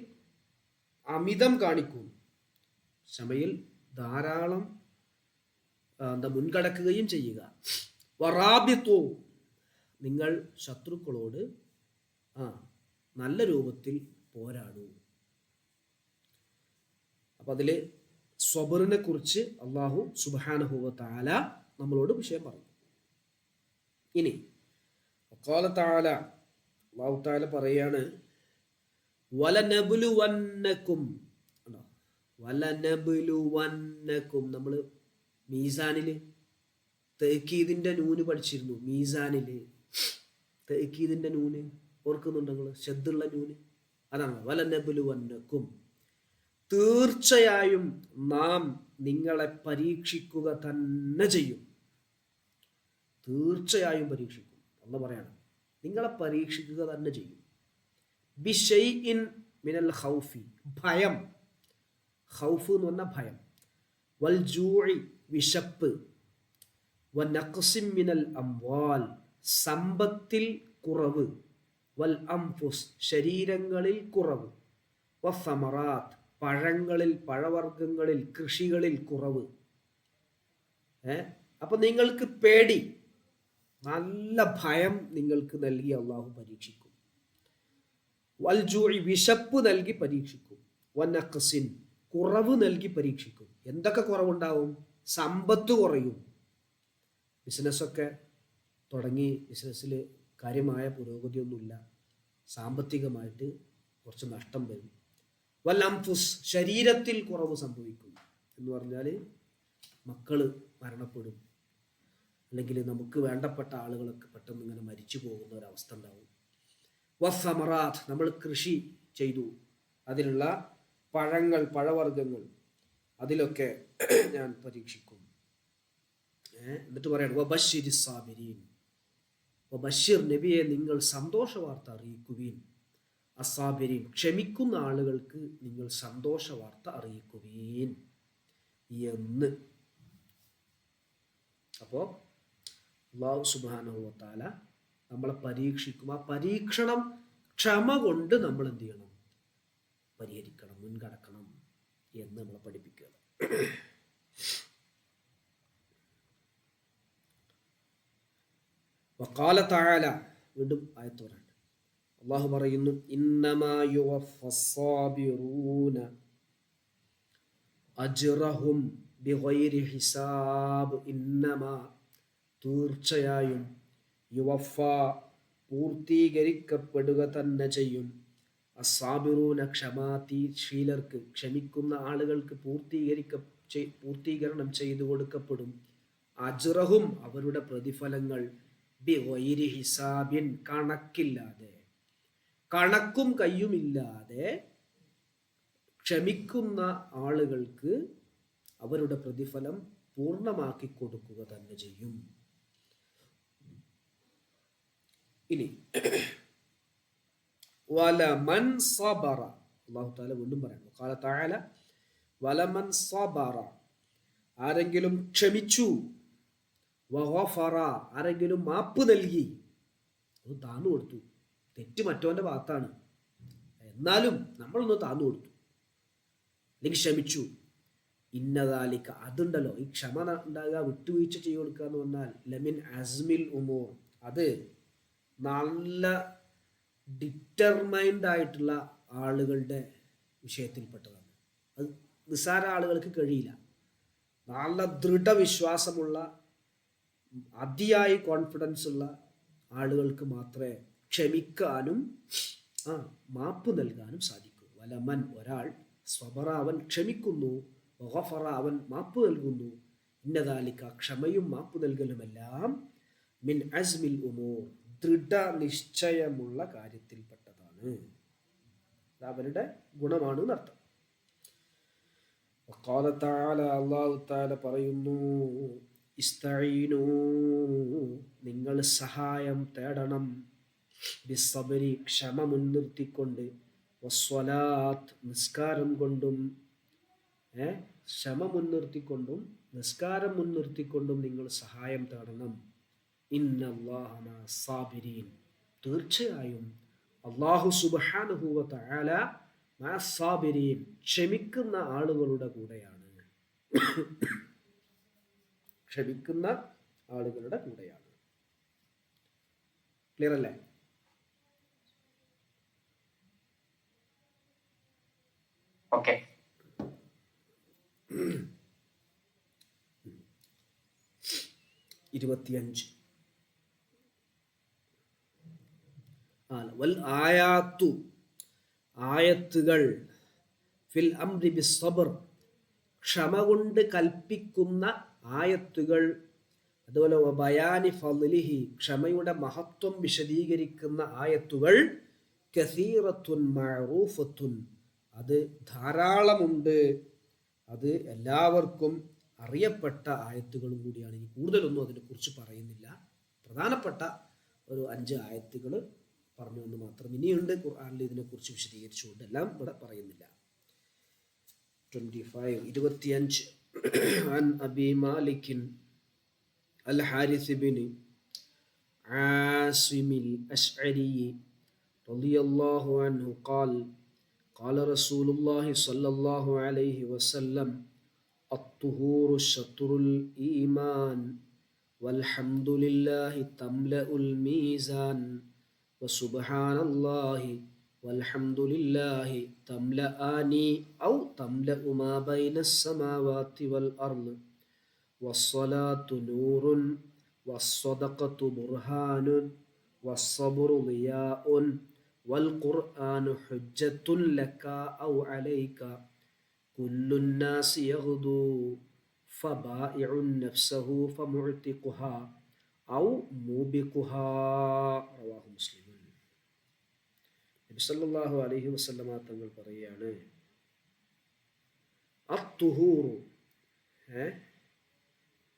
അമിതം കാണിക്കും, ക്ഷമയിൽ ധാരാളം മുൻകടക്കുകയും ചെയ്യുക. വറാബിത്തു, നിങ്ങൾ ശത്രുക്കളോട് നല്ല രൂപത്തിൽ പോരാടൂ. അപ്പം അതിൽ സ്വബറിനെ കുറിച്ച് അല്ലാഹു സുബ്ഹാനഹു വ തആല നമ്മളോട് വിഷയം പറഞ്ഞു. ഇനി ഖാല തആല, അല്ലാഹു തആല പറയാണ്, വലനബ്ലുവന്നകും, വലനബ്ലുവന്നകും, നമ്മൾ മീസാനിൽ തഅക്കീദിന്റെ നൂന് പഠിച്ചിരുന്നു. മീസാനിൽ തഅക്കീദിന്റെ നൂന് ഓർക്കുന്നുണ്ടോ നിങ്ങൾ? ശദ്ദുള്ള നൂന്, അതാണ് വലനബ്ലുവന്നകും, തീർച്ചയായും നാം നിങ്ങളെ പരീക്ഷിക്കുക തന്നെ ചെയ്യും. തീർച്ചയായും പരീക്ഷിക്കും. അല്ലാഹു പറയാണ്, നിങ്ങളെ പരീക്ഷിക്കുക തന്നെ ചെയ്യും. ബിശൈഇൻ മിനൽ ഖൗഫി, ഭയം, ഖൗഫ് എന്ന് പറഞ്ഞാൽ ഭയം, വൽ ജൂഇ, വിശപ്പ്, വനഖ്സിൻ മിനൽ അംവാൽ, സമ്പത്തിൽ കുറവ്, വൽ അംഫുസ്, ശരീരങ്ങളിൽ കുറവ്, വസ്സമറാത്ത്, പഴങ്ങളിൽ, പഴവർഗ്ഗങ്ങളിൽ, കൃഷികളിൽ കുറവ്. അപ്പൊ നിങ്ങൾക്ക് പേടി, നല്ല ഭയം നിങ്ങൾക്ക് നൽകി അള്ളാഹു പരീക്ഷിക്കും. വൽ ജൂഇ, വിശപ്പ് നൽകി പരീക്ഷിക്കും. വനഖ്സിൻ, കുറവ് നൽകി പരീക്ഷിക്കും. എന്തൊക്കെ കുറവുണ്ടാവും? സമ്പത്ത് കുറയും, ബിസിനസ്സൊക്കെ തുടങ്ങി ബിസിനസ്സിൽ കാര്യമായ പുരോഗതിയൊന്നുമില്ല, സാമ്പത്തികമായിട്ട് കുറച്ച് നഷ്ടം വരും. വൽ അംഫുസ്, ശരീരത്തിൽ കുറവ് സംഭവിക്കും എന്ന് പറഞ്ഞാൽ മക്കള് മരണപ്പെടും, അല്ലെങ്കിൽ നമുക്ക് വേണ്ടപ്പെട്ട ആളുകളൊക്കെ പെട്ടെന്ന് ഇങ്ങനെ മരിച്ചു പോകുന്ന ഒരവസ്ഥ ഉണ്ടാവും. വസ്സമറാത്ത്, നമ്മൾ കൃഷി ചെയ്തു, അതിലുള്ള പഴങ്ങൾ, പഴവർഗ്ഗങ്ങൾ, അതിലൊക്കെ ഞാൻ പരീക്ഷിക്കും. എന്നിട്ട് പറയാണ്, വബശ്ശിരി സാബിരീൻ, വബശ്ശിർ, നബിയെ നിങ്ങൾ സന്തോഷ വാർത്ത അറിയിക്കുവീൻ, അസാബിരീൻ, ക്ഷമിക്കുന്ന ആളുകൾക്ക് നിങ്ങൾ സന്തോഷ വാർത്ത അറിയിക്കുവീൻ എന്ന്. അപ്പോൾ അല്ലാഹു സുബ്ഹാനഹു വ തആല നമ്മളെ പരീക്ഷിക്കും. ആ പരീക്ഷണം ക്ഷമ കൊണ്ട് നമ്മൾ എന്ത് ചെയ്യണം? പരിഹരിക്കണം, മുൻകടക്കണം എന്ന് നമ്മളെ പഠിപ്പിക്കുക. വഖാല തആല, വീണ്ടും ആയത്ത് പറയാണ്, അല്ലാഹു പറയുന്നു, ഇന്നമാ യുവഫസ്സാബിറൂന അജ്റഹും ബിഗൈരി ഹിസാബ്, ഇന്നമാ, തീർച്ചയായും, യുവഫ, പൂർത്തീകരിക്കപ്പെടുക തന്നെ ചെയ്യും, അസ്സാബിറൂന, ക്ഷമാശീലർക്ക്, ക്ഷമിക്കുന്ന ആളുകൾക്ക് പൂർത്തീകരണം ചെയ്തു കൊടുക്കപ്പെടും. അജ്റഹും, അവരുടെ പ്രതിഫലങ്ങൾ, ബിഗൈരി ഹിസാബിൻ, കണക്കില്ലാതെ, കണക്കും കയ്യുമില്ലാതെ ക്ഷമിക്കുന്ന ആളുകൾക്ക് അവരുടെ പ്രതിഫലം പൂർണ്ണമാക്കി കൊടുക്കുക തന്നെ ചെയ്യും. ഇനി വലമൻ സബറ, അല്ലാഹു തആല വീണ്ടും പറയുന്നു, ഖാല തആല വലമൻ സബറ, ആരെങ്കിലും ക്ഷമിച്ചു, വഗഫറ, ആരെങ്കിലും മാപ്പ് നൽകി, അത് താന്നു കൊടുത്തു. തെറ്റ് മറ്റവന്റെ ഭാഗത്താണ്, എന്നാലും നമ്മളൊന്ന് താന്നു കൊടുത്തു അല്ലെങ്കിൽ ക്ഷമിച്ചു. ഇന്നദാലിക, അതുണ്ടല്ലോ, ഈ ക്ഷമ ഉണ്ടാകുക, വിട്ടുവീഴ്ച ചെയ്തു കൊടുക്കുക എന്ന് പറഞ്ഞാൽ ലമിൻ അസ്മിൽ ഉമൂർ, അത് നല്ല ഡിറ്റർമൈൻഡ് ആയിട്ടുള്ള ആളുകളുടെ വിഷയത്തിൽപ്പെട്ടതാണ്. അത് നിസ്സാര ആളുകൾക്ക് കഴിയില്ല. നല്ല ദൃഢവിശ്വാസമുള്ള, അതിയായി കോൺഫിഡൻസ് ഉള്ള ആളുകൾക്ക് മാത്രമേ ക്ഷമിക്കാനും മാപ്പ് നൽകാനും സാധിക്കൂ. വലമൻ, ഒരാൾ, സ്വബറ, അവൻ ക്ഷമിക്കുന്നു, വഗഫറ, അവൻ മാപ്പ് നൽകുന്നു, ഇന്നദാലിക, ക്ഷമയും മാപ്പ് നൽകലുമെല്ലാം, മിൻ അസ്മിൽ ഉമൂർ, ദൃഢനിശ്ചയമുള്ള കാര്യത്തിൽപ്പെട്ടതാണ്. അത് അവരുടെ ഗുണമാണ് എന്നർത്ഥം. വഖാല തആല, അല്ലാഹു തആല പറയുന്നു, ഇസ്തഈനൂ, നിങ്ങൾ സഹായം തേടണം, ബിസ്സബ്രി, ക്ഷമ മുൻനിർത്തിക്കൊണ്ട്, വസ്സലാത്ത്, നിസ്കാരം കൊണ്ടും, ക്ഷമ മുൻനിർത്തിക്കൊണ്ടും നിസ്കാരം മുൻനിർത്തിക്കൊണ്ടും നിങ്ങൾ സഹായം തേടണം. ഇന്നല്ലാഹ മഅസ്സാബിരീൻ, തീർച്ചയായും അല്ലാഹു സുബ്ഹാനഹു വ തആല മഅസ്സാബിരീൻ, ക്ഷമിക്കുന്ന ആളുകളുടെ കൂടെയാണ്. ക്ഷമിക്കുന്ന ആളുകളുടെ കൂടെയാണ്. ക്ലിയർ അല്ലേ? ഓക്കെ. 25 വൽ ആയാത്തു, ആയത്തുകൾ, ഫിൽ അംരി ബിസ്സബ്ർ, ക്ഷമ കൊണ്ട് കൽപ്പിക്കുന്ന ആയത്തുകൾ, അതുപോലെ ബയാനി ഫളിഹി, ക്ഷമയുടെ മഹത്വം വിശദീകരിക്കുന്ന ആയത്തുകൾ, കസീറത്തുൻ മഅറൂഫത്തുൻ, അത് ധാരാളമുണ്ട്, അത് എല്ലാവർക്കും അറിയപ്പെട്ട ആയത്തുകളും കൂടിയാണ്. ഇനി കൂടുതലൊന്നും അതിനെക്കുറിച്ച് പറയുന്നില്ല. പ്രധാനപ്പെട്ട ഒരു 5 ആയത്തുകൾ പറഞ്ഞു എന്ന് മാത്രം. ഇനിയുണ്ട് ഖുർആനിൽ ഇതിനെക്കുറിച്ച് വിശദീകരിച്ചുകൊണ്ട്, എല്ലാം ഇവിടെ പറയുന്നില്ല. 25 عن أبي مالك الحارث بن عاصم الأشعري رضي الله عنه قال قال رسول الله صلى الله عليه وسلم الطهور شطر الإيمان والحمد لله تملأ الميزان وسبحان الله والحمد لله تملأان أو تملأ ما بين السماوات والأرض والصلاة نور والصدقة برهان والصبر ضياء والقرآن حجة لك أو عليك كل الناس يغدو فبائع نفسه فمعتقها أو موبقها رواه مسلم. നബി സല്ലല്ലാഹു അലൈഹി വസല്ലമ തങ്ങൾ പറയുകയാണ്, അത്തുഹൂറു,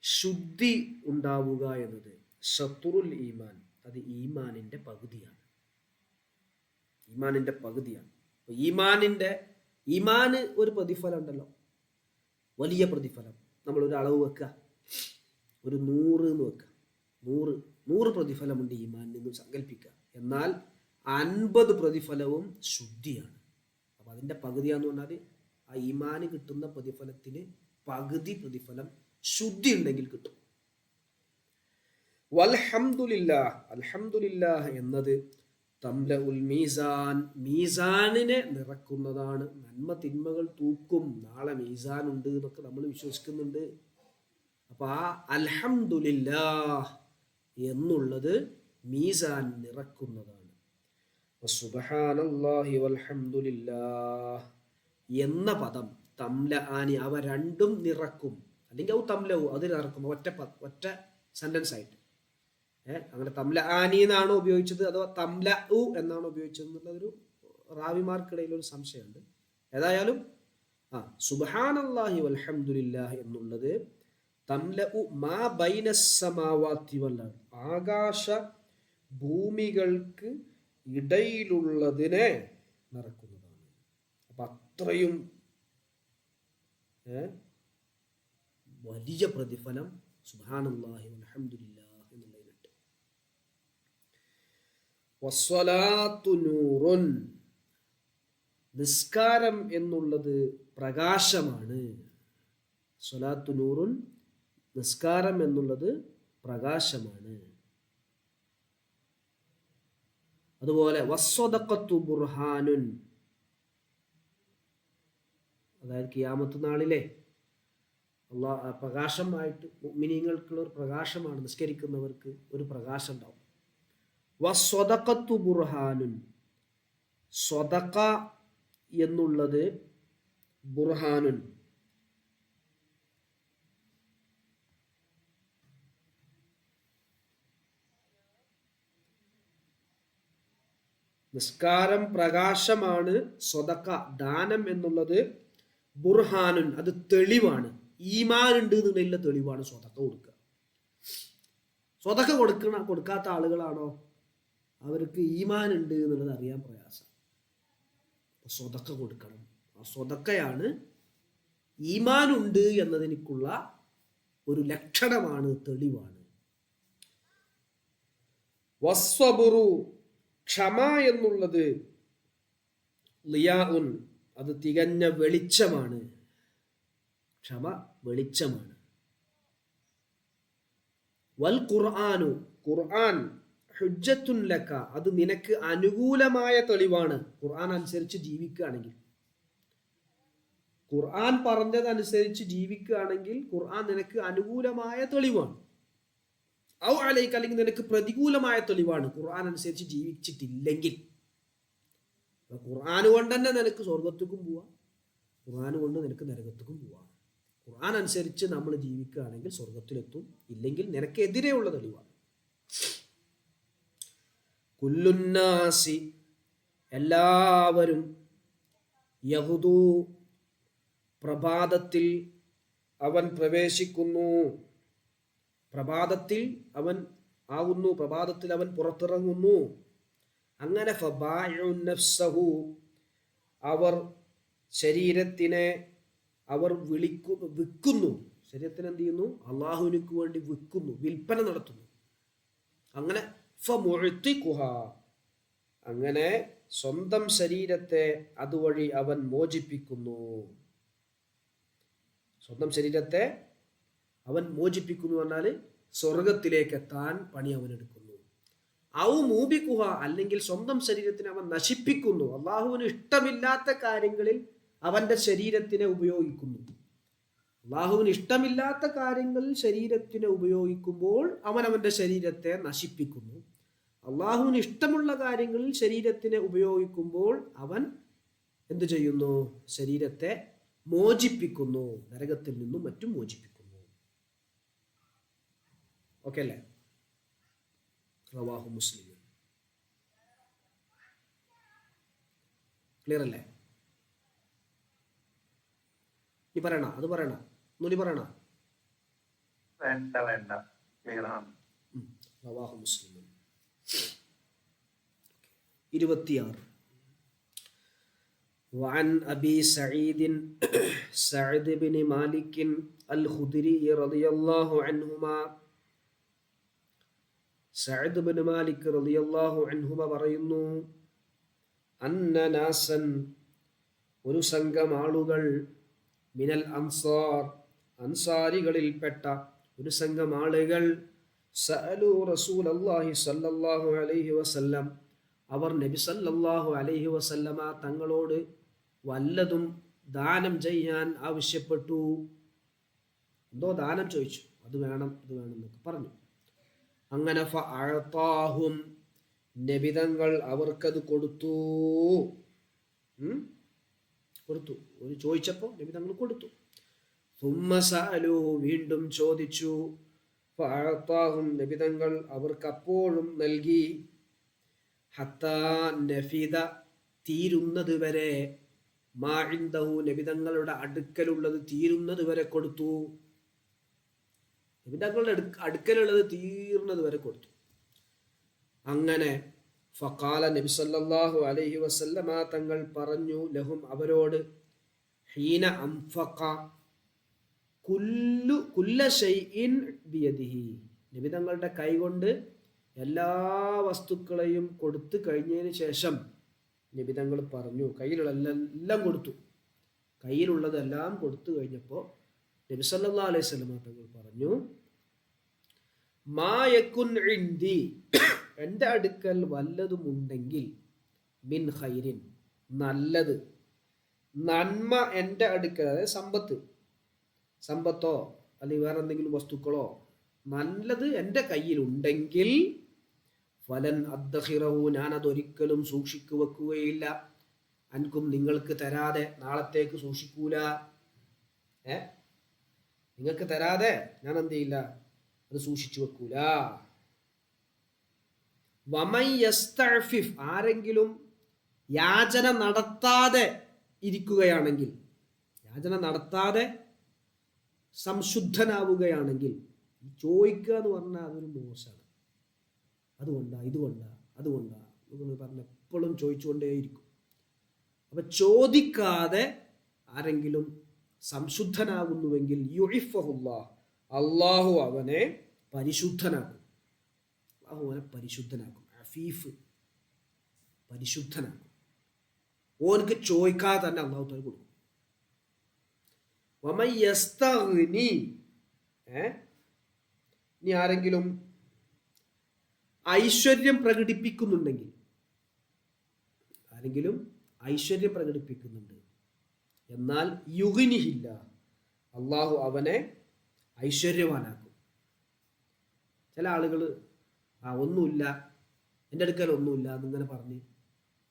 ശുദ്ധി ഉണ്ടാവുക എന്നത്, ശത്രുൽ ഈമാൻ, അത് ഈമാനിന്റെ പകുതിയാണ്. ഈമാനിന്റെ പകുതിയാണ്. ഈമാന് ഒരു പ്രതിഫലം ഉണ്ടല്ലോ, വലിയ പ്രതിഫലം. നമ്മളൊരു അളവ് വെക്കുക, ഒരു 100 എന്ന് വെക്കുക, 100 പ്രതിഫലമുണ്ട് ഈമാനിൽ നിന്ന് സങ്കല്പിക്കുക. എന്നാൽ 50 പ്രതിഫലവും ശുദ്ധിയാണ്. അപ്പം അതിൻ്റെ പകുതിയാന്ന് പറഞ്ഞാൽ ആ ഈമാന് കിട്ടുന്ന പ്രതിഫലത്തിന് പകുതി പ്രതിഫലം ശുദ്ധി ഉണ്ടെങ്കിൽ കിട്ടും. വൽഹംദുലില്ലാഹ്, അൽഹംദുലില്ലാഹ് എന്നത് തംലഉൽ മീസാൻ, മീസാനിനെ നിറക്കുന്നതാണ്. നന്മ തിന്മകൾ തൂക്കും, നാളെ മീസാൻ ഉണ്ട് എന്നൊക്കെ നമ്മൾ വിശ്വസിക്കുന്നുണ്ട്. അപ്പൊ ആ അൽഹംദുലില്ലാഹ് എന്നുള്ളത് മീസാൻ നിറക്കുന്നതാണ്. സുബ്ഹാനല്ലാഹി വൽഹംദുലില്ലാഹ് എന്ന പദം തംലആനി, അവ രണ്ടും നിറക്കും, അല്ലെങ്കിൽ ഔ തംലഉ, അത് നിറക്കും, ഒറ്റ സെന്റൻസ് ആയിട്ട്. അങ്ങനെ തംലആനി എന്നാണോ ഉപയോഗിച്ചത് അതോ തംലഉ എന്നാണോ ഉപയോഗിച്ചത് എന്നുള്ളതൊരു റാവിമാർക്കിടയിൽ ഒരു സംശയമുണ്ട്. ഏതായാലും സുബ്ഹാനല്ലാഹി വൽഹംദുലില്ലാഹ് എന്നുള്ളത് തംലഉ മാ ബൈനസ് സമാവാതി വൽ അർദ്, ആകാശ ഭൂമികൾക്ക് ഇടയിലുള്ളതിനെ നിറക്കുന്നതാണ്. അപ്പൊ അത്രയും വലിയ പ്രതിഫലം സുബ്ഹാനല്ലാഹി വൽഹംദുലില്ലാഹി എന്നുള്ളതിനുണ്ട്. വസ്സലാത്തു നൂറുൻ, നിസ്കാരം എന്നുള്ളത് പ്രകാശമാണ്. സ്വലാത്തു നൂറുൻ, നിസ്കാരം എന്നുള്ളത് പ്രകാശമാണ്. അതുപോലെ വസ്സദഖത്തു ബുർഹാനുൻ, അതായത് ഖിയാമത്ത് നാളിലെ അള്ളാഹ് പ്രകാശമായിട്ട് മുഅ്മിനീങ്ങൾക്കുള്ള ഒരു പ്രകാശമാണ്, നിസ്കരിക്കുന്നവർക്ക് ഒരു പ്രകാശം ഉണ്ടാവും. വസ്സദഖത്തു ബുർഹാനുൻ, സ്വദഖ എന്നുള്ളത് ബുർഹാനുൻ, നിസ്കാരം പ്രകാശമാണ്. സ്വദഖ ദാനം എന്നുള്ളത് ബുർഹാനുൻ, അത് തെളിവാണ്. ഈമാൻ ഉണ്ട് എന്നുള്ള തെളിവാണ് സ്വദഖ കൊടുക്കുക. സ്വദഖ കൊടുക്കാത്ത ആളുകളാണോ അവർക്ക് ഈമാൻ ഉണ്ട് എന്നുള്ളത് അറിയാൻ പ്രയാസം. സ്വദഖ കൊടുക്കണം. ആ സ്വദഖയാണ് ഈമാൻ ഉണ്ട് എന്നതിനുള്ള ഒരു ലക്ഷണമാണ്, തെളിവാണ്. വസ്വബുറു, ക്ഷമ എന്നുള്ളത് ലിയാഉൻ, അത് തികഞ്ഞ വെളിച്ചമാണ്. ക്ഷമ വെളിച്ചമാണ്. വൽ ഖുർആനു, ഖുർആൻ ഹുജ്ജത്തുൻ ലക, അത് നിനക്ക് അനുകൂലമായ തെളിവാണ്. ഖുർആൻ അനുസരിച്ച് ജീവിക്കുകയാണെങ്കിൽ, ഖുർആൻ പറഞ്ഞതനുസരിച്ച് ജീവിക്കുകയാണെങ്കിൽ ഖുർആൻ നിനക്ക് അനുകൂലമായ തെളിവാണ്. ഔ അലൈക, അല്ലെങ്കിൽ നിനക്ക് പ്രതികൂലമായ തെളിവാണ് ഖുർആൻ അനുസരിച്ച് ജീവിച്ചിട്ടില്ലെങ്കിൽ. ഖുർആൻ കൊണ്ട് തന്നെ നിനക്ക് സ്വർഗത്തേക്കും പോവാം, ഖുർആൻ കൊണ്ട് നിനക്ക് നരകത്തേക്കും പോവാം. ഖുർആൻ അനുസരിച്ച് നമ്മൾ ജീവിക്കുകയാണെങ്കിൽ സ്വർഗത്തിലെത്തും, ഇല്ലെങ്കിൽ നിനക്കെതിരെയുള്ള തെളിവാണ്. കുല്ലുന്നാസി, എല്ലാവരും, യഹുദു, പ്രഭാതത്തിൽ അവൻ പ്രവേശിക്കുന്നു, പ്രഭാതത്തിൽ അവൻ ആകുന്നു, പ്രഭാതത്തിൽ അവൻ പുറത്തിറങ്ങുന്നു. അങ്ങനെ ഫബാഇഉൻ നഫ്സഹു, അവർ ശരീരത്തിനെ അവർ വിൽക്കുന്നു. ശരീരത്തിന് എന്ത് ചെയ്യുന്നു? അള്ളാഹുവിനു വേണ്ടി വിൽക്കുന്നു, വിൽപ്പന നടത്തുന്നു. അങ്ങനെ ഫമുഅ്തിഖുഹ, അങ്ങനെ സ്വന്തം ശരീരത്തെ അതുവഴി അവൻ മോചിപ്പിക്കുന്നു. സ്വന്തം ശരീരത്തെ അവൻ മോചിപ്പിക്കുന്നു പറഞ്ഞാൽ സ്വർഗത്തിലേക്ക് എത്താൻ പണി അവൻ എടുക്കുന്നു. ഔ മൂബിക്കുഹ, അല്ലെങ്കിൽ സ്വന്തം ശരീരത്തിനെ അവൻ നശിപ്പിക്കുന്നു. അള്ളാഹുവിന് ഇഷ്ടമില്ലാത്ത കാര്യങ്ങളിൽ അവന്റെ ശരീരത്തിനെ ഉപയോഗിക്കുന്നു. അള്ളാഹുവിന് ഇഷ്ടമില്ലാത്ത കാര്യങ്ങളിൽ ശരീരത്തിനെ ഉപയോഗിക്കുമ്പോൾ അവൻ അവന്റെ ശരീരത്തെ നശിപ്പിക്കുന്നു. അള്ളാഹുവിന് ഇഷ്ടമുള്ള കാര്യങ്ങളിൽ ശരീരത്തിനെ ഉപയോഗിക്കുമ്പോൾ അവൻ എന്തു ചെയ്യുന്നു? ശരീരത്തെ മോചിപ്പിക്കുന്നു, നരകത്തിൽ നിന്നും മറ്റും മോചിപ്പിക്കുന്നു. ഓക്കെ അല്ലേ? റവാഹു മുസ്ലിം. ക്ലിയർ അല്ലേ? നീ പറയണ, അത് പറയണ, ഒന്നുകൂടി പറയണ. വേണ്ട വേണ്ട, ക്ലിയർ ആണ്. റവാഹു മുസ്ലിം 26. وعن أبي سعد بن مالك الخدري رضي الله عنهما, സഅദ് ബിൻ മാലിക് റളിയല്ലാഹു അൻഹുമ പറയുന്നു, അന്ന നാസൻ, ഒരു സംഘം ആളുകൾ, മിനൽ അൻസാർ, അൻസാരികളിൽപ്പെട്ട ഒരു സംഘം ആളുകൾ, സഅലു റസൂലല്ലാഹി സ്വല്ലല്ലാഹു അലൈഹി വസല്ലം, അവർ നബി സല്ലല്ലാഹു അലൈഹി വസല്ലമ തങ്ങളോട് വല്ലതും ദാനം ചെയ്യാൻ ആവശ്യപ്പെട്ടു. എന്തോ ദാനം ചോദിച്ചു, അത് വേണം ഇത് വേണം എന്നൊക്കെ പറഞ്ഞു. അങ്ങനെ ഫഅഅതാഹും, നബി തങ്ങൾ അവർക്കത് കൊടുത്തു. ഒരു ചോദിച്ചപ്പോൾ നബി തങ്ങൾ കൊടുത്തു. സുമ്മ സഅലു, വീണ്ടും ചോദിച്ചു. ഫഅഅതാഹും, നബി തങ്ങൾ അവർക്ക് അപ്പോഴും നൽകി. ഹത്താ നഫിദ, തീരുന്നത് വരെ. മാ ഇൻദഹു, നബി തങ്ങളുടെ അടുക്കലുള്ളത് തീരുന്നത് വരെ കൊടുത്തു. നബി തങ്ങളുടെ അടുക്കലുള്ളത് തീർന്നത് വരെ കൊടുത്തു. അങ്ങനെ ഫഖാല നബി സല്ലല്ലാഹു അലൈഹി വസല്ലമ തങ്ങൾ പറഞ്ഞു ലഹും അവരോട്, ഹീന അംഫഖ കുല്ല ഷൈഇൻ ബിയദിഹി, നബി തങ്ങളുടെ കൈകൊണ്ട് എല്ലാ വസ്തുക്കളെയും കൊടുത്തു കഴിഞ്ഞതിന് ശേഷം നബി തങ്ങൾ പറഞ്ഞു, കയ്യിലുള്ളതെല്ലാം കൊടുത്തു, കയ്യിലുള്ളതെല്ലാം കൊടുത്തു കഴിഞ്ഞപ്പോൾ നബി സല്ലല്ലാഹു അലൈഹി വസല്ലമ തങ്ങൾ പറഞ്ഞു, മാ യകുൻ ഇൻദി, എൻ്റെ അടുക്കൽ വല്ലതുമുണ്ടെങ്കിൽ, മിൻ ഖൈരിൻ, നല്ലത്, നന്മ എൻ്റെ അടുക്കൽ, അതായത് സമ്പത്തോ അല്ലെങ്കിൽ വേറെ എന്തെങ്കിലും വസ്തുക്കളോ നല്ലത് എൻ്റെ കയ്യിലുണ്ടെങ്കിൽ, ഫലൻ അദ്ഖിറഹു, ഞാൻ അതൊരിക്കലും സൂക്ഷിക്കു വെക്കുകയില്ല, അൻകും നിങ്ങൾക്ക് തരാതെ നാളത്തേക്ക് സൂക്ഷിക്കൂല. നിങ്ങൾക്ക് തരാതെ ഞാൻ എന്ത് ചെയ്യില്ല, അത് സൂക്ഷിച്ചു വെക്കൂല. വമൻ യസ്തഅഫിഫ്, ആരെങ്കിലും യാചന നടത്താതെ ഇരിക്കുകയാണെങ്കിൽ, യാചന നടത്താതെ സംശുദ്ധനാവുകയാണെങ്കിൽ, ചോദിക്കുക എന്ന് പറഞ്ഞാൽ അതൊരു മോശമാണ്. അതുകൊണ്ടാ അതുകൊണ്ടാ എന്ന് പറഞ്ഞ് എപ്പോഴും ചോദിച്ചുകൊണ്ടേയിരിക്കും. അപ്പൊ ചോദിക്കാതെ ആരെങ്കിലും സംശുദ്ധനാകുന്നുവെങ്കിൽ, യുഇഫഹുല്ലാഹ്, അള്ളാഹു അവനെ പരിശുദ്ധനാക്കും. അഫീഫ്, പരിശുദ്ധനാക്കും. ഓനക്ക് ചോദിക്കാതെ തന്നെ അള്ളാഹു തആല കൊടുക്കും. വമൻ യസ്തഗ്നി, ഇനി ആരെങ്കിലും ഐശ്വര്യം പ്രകടിപ്പിക്കുന്നുണ്ടെങ്കിൽ, എന്നാൽ യുഗ്നിഹില്ല, അള്ളാഹു അവനെ ഐശ്വര്യവാനാക്കും. ചില ആളുകൾ ഒന്നുമില്ല, എൻ്റെ അടുക്കൽ ഒന്നുമില്ല എന്നിങ്ങനെ പറഞ്ഞ്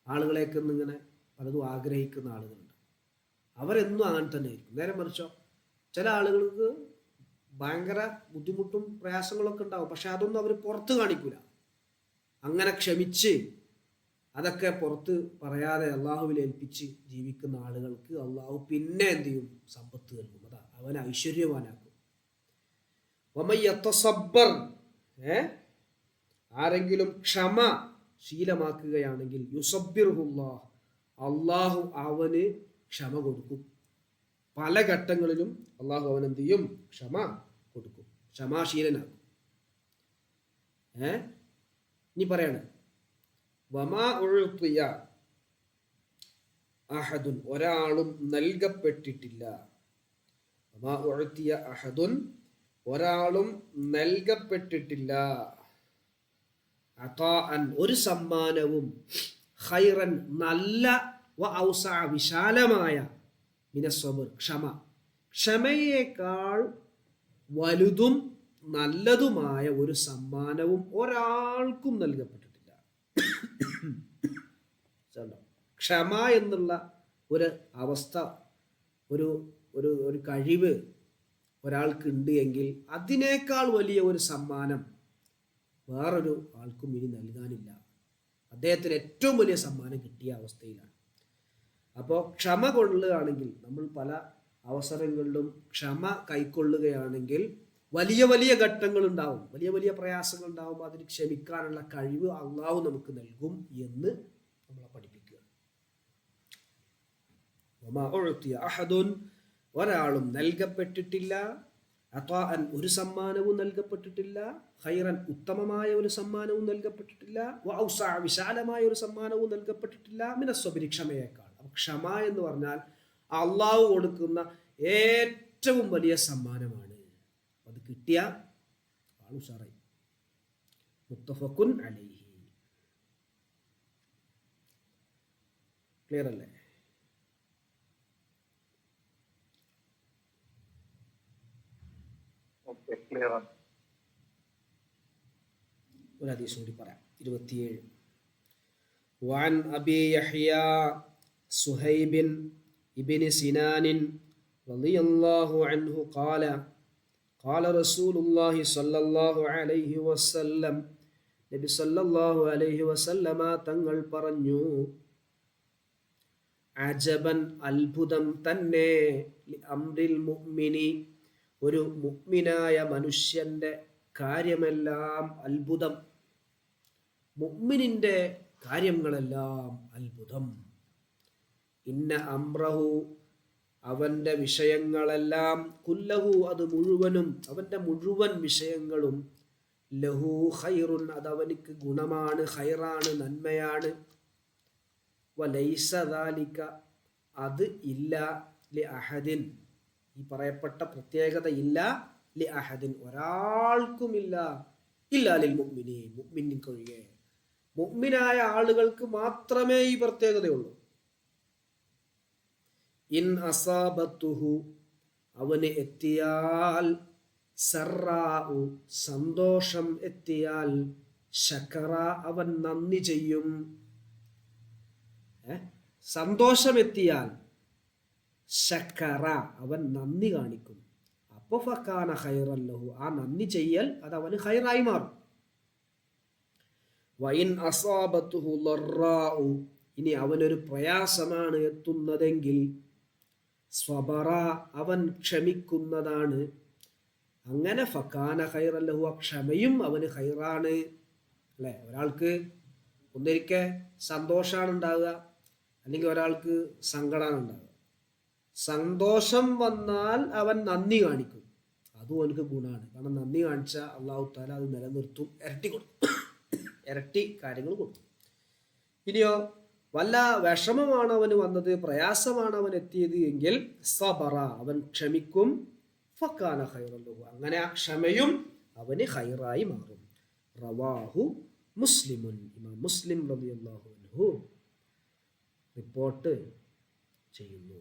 ആളുകളെയൊക്കെ ഇങ്ങനെ പലതും ആഗ്രഹിക്കുന്ന ആളുകളുണ്ട്. അവരെന്നും അങ്ങനെ തന്നെ ആയിരിക്കും. നേരെ മറിച്ചോ, ചില ആളുകൾക്ക് ഭയങ്കര ബുദ്ധിമുട്ടും പ്രയാസങ്ങളൊക്കെ ഉണ്ടാവും, പക്ഷെ അതൊന്നും അവർ പുറത്ത് കാണിക്കൂല. അങ്ങനെ ക്ഷമിച്ച് അതൊക്കെ പുറത്ത് പറയാതെ അള്ളാഹുവിൽ ഏൽപ്പിച്ച് ജീവിക്കുന്ന ആളുകൾക്ക് അള്ളാഹു പിന്നെ എന്ത് ചെയ്യും, സമ്പത്ത് നൽകും. അതാ അവനെ ഐശ്വര്യവാനാക്കും. വമൻ യതസബ്ബർ, ആരെങ്കിലും ക്ഷമ ശീലമാക്കുകയാണെങ്കിൽ, യുസബ്ബിറുല്ലാഹ്, അള്ളാഹു അവന് ക്ഷമ കൊടുക്കും. പല ഘട്ടങ്ങളിലും അള്ളാഹു അവൻ എന്ത് ചെയ്യും, ക്ഷമ കൊടുക്കും, ക്ഷമാശീലനാക്കും. ഇനി പറയാണ്, വമാ ഉഅ്തിയ അഹദുൻ, ഒരാളും നൽകപ്പെട്ടിട്ടില്ല. വമാ ഉഅ്തിയ അഹദുൻ, ഒരാളും നൽകപ്പെട്ടിട്ടില്ല. അതാഅൻ, ഒരു സമ്മാനവും, ഖൈറൻ, നല്ല, വ ഔസഅ, വിശാലമായ, മിനസ്സബ്ർ, ക്ഷമയേക്കാൾ വലുതും നല്ലതുമായ ഒരു സമ്മാനവും ഒരാൾക്കും നൽകപ്പെട്ടിട്ടില്ല. ക്ഷമ എന്നുള്ള ഒരു അവസ്ഥ, ഒരു ഒരു ഒരു കഴിവ് ഒരാൾക്ക് ഉണ്ട് എങ്കിൽ അതിനേക്കാൾ വലിയ ഒരു സമ്മാനം വേറൊരു ആൾക്കും ഇനി നൽകാനില്ല. അദ്ദേഹത്തിന് ഏറ്റവും വലിയ സമ്മാനം കിട്ടിയ അവസ്ഥയിലാണ്. അപ്പോൾ ക്ഷമ കൊള്ളുകയാണെങ്കിൽ, നമ്മൾ പല അവസരങ്ങളിലും ക്ഷമ കൈക്കൊള്ളുകയാണെങ്കിൽ വലിയ വലിയ ഘട്ടങ്ങൾ ഉണ്ടാവും, വലിയ വലിയ പ്രയാസങ്ങൾ ഉണ്ടാവും. അതിന് ക്ഷമിക്കാനുള്ള കഴിവ് അള്ളാഹു നമുക്ക് നൽകും എന്ന് നമ്മളെ പഠിപ്പിക്കുക. ഒരാളും നൽകപ്പെട്ടിട്ടില്ല, അതാഅൻ, ഒരു സമ്മാനവും നൽകപ്പെട്ടിട്ടില്ല, ഖൈറൻ, ഉത്തമമായ ഒരു സമ്മാനവും നൽകപ്പെട്ടിട്ടില്ല, വഔസഅ, വിശാലമായ ഒരു സമ്മാനവും നൽകപ്പെട്ടിട്ടില്ല, മിനസ്സബ്രി, ക്ഷമയേക്കാൾ. ക്ഷമ എന്ന് പറഞ്ഞാൽ അള്ളാഹു കൊടുക്കുന്ന ഏറ്റവും വലിയ സമ്മാനമാണ്. അത് കിട്ടിയ ആൾ ഉഷാറായി. മുത്തഫഖുൻ അലൈഹി. ക്ലിയർ അല്ലേ? ഒരു ഹദീസ് കൂടി പറയാം. 27. وعن أبي يحيى صهيب ابن سنان رضي الله عنه قال قال رسول الله صلى الله عليه وسلم, നബി സല്ലല്ലാഹു അലൈഹി വസല്ലമ തങ്ങൾ പറഞ്ഞു, അജബൻ, അത്ഭുതം തന്നെ, അംറിൽ മുഅ്മിനി, ഒരു മുഅ്മിനായ മനുഷ്യന്റെ കാര്യമെല്ലാം അത്ഭുതം. മുഅ്മിനിന്റെ കാര്യങ്ങളെല്ലാം അത്ഭുതം. ഇന്ന അംറഹു അവന്റെ വിഷയങ്ങളെല്ലാം കുല്ലഹു അത് മുഴുവനും അവന്റെ മുഴുവൻ വിഷയങ്ങളും ലഹു ഖൈറുൻ അത് അവനിക്ക് ഗുണമാണ്, ഖൈറാണ്, നന്മയാണ്. വലൈസ ദാലിക അത് ഇല്ല ലി അഹദിൻ ഈ പറയപ്പെട്ട പ്രത്യേകത ഇല്ല ലി അഹദിൻ ഒരാൾക്കുമില്ല ഇല്ലാ ലിൽ മുഅ്മിനീൻ മുഅ്മിനീൻക്കൊഴികെ. മുഅ്മിനായ ആളുകൾക്ക് മാത്രമേ ഈ പ്രത്യേകതയുള്ളൂ. ഇൻ അസാബത്തുഹു അവന് എത്തിയാൽ സറാഉ സന്തോഷം എത്തിയാൽ ശക്കറ അവൻ നന്ദി ചെയ്യും. സന്തോഷം എത്തിയാൽ ശക്കറ അവൻ നന്ദി കാണിക്കും. അപ്പൊ ഫകാന ഖൈറൻ ലഹു ആ നന്ദി ചെയ്യൽ അത് അവന് ഖൈറായി മാറും. വഇൻ അസാബത്തുഹു ലറാഉ ഇനി അവനൊരു പ്രയാസമാണ് എത്തുന്നതെങ്കിൽ സ്വബറ അവൻ ക്ഷമിക്കുന്നതാണ്. അങ്ങനെ ഫകാന ഖൈറൻ ലഹു ആ ക്ഷമയും അവന് ഖൈറാണ്. അല്ലെ, ഒരാൾക്ക് ഒന്നിരിക്കെ സന്തോഷമാണ് ഉണ്ടാവുക, അല്ലെങ്കിൽ ഒരാൾക്ക് സങ്കടമാണ് ഉണ്ടാവുക. സന്തോഷം വന്നാൽ അവൻ നന്ദി കാണിക്കും, അതും അവനക്ക് ഗുണമാണ്. കാരണം നന്ദി കാണിച്ചാൽ അള്ളാഹു തആല അത് നിലനിർത്തും, ഇരട്ടി കൊടുക്കും, ഇരട്ടി കാര്യങ്ങൾ കൊടുക്കും. ഇനിയോ വല്ല വിഷമമാണ് അവന് വന്നത്, പ്രയാസമാണ് അവൻ എത്തിയത് എങ്കിൽ സബറ അവൻ ക്ഷമിക്കും. ഫക്കാന ഖൈറൻ ലഹു അങ്ങനെ ആ ക്ഷമയും അവന് ഖൈറായി മാറും. റവാഹു മുസ്ലിമുൻ ഇമാം മുസ്ലിം റളിയല്ലാഹു അൻഹു റിപ്പോർട്ട് ചെയ്യുന്നു.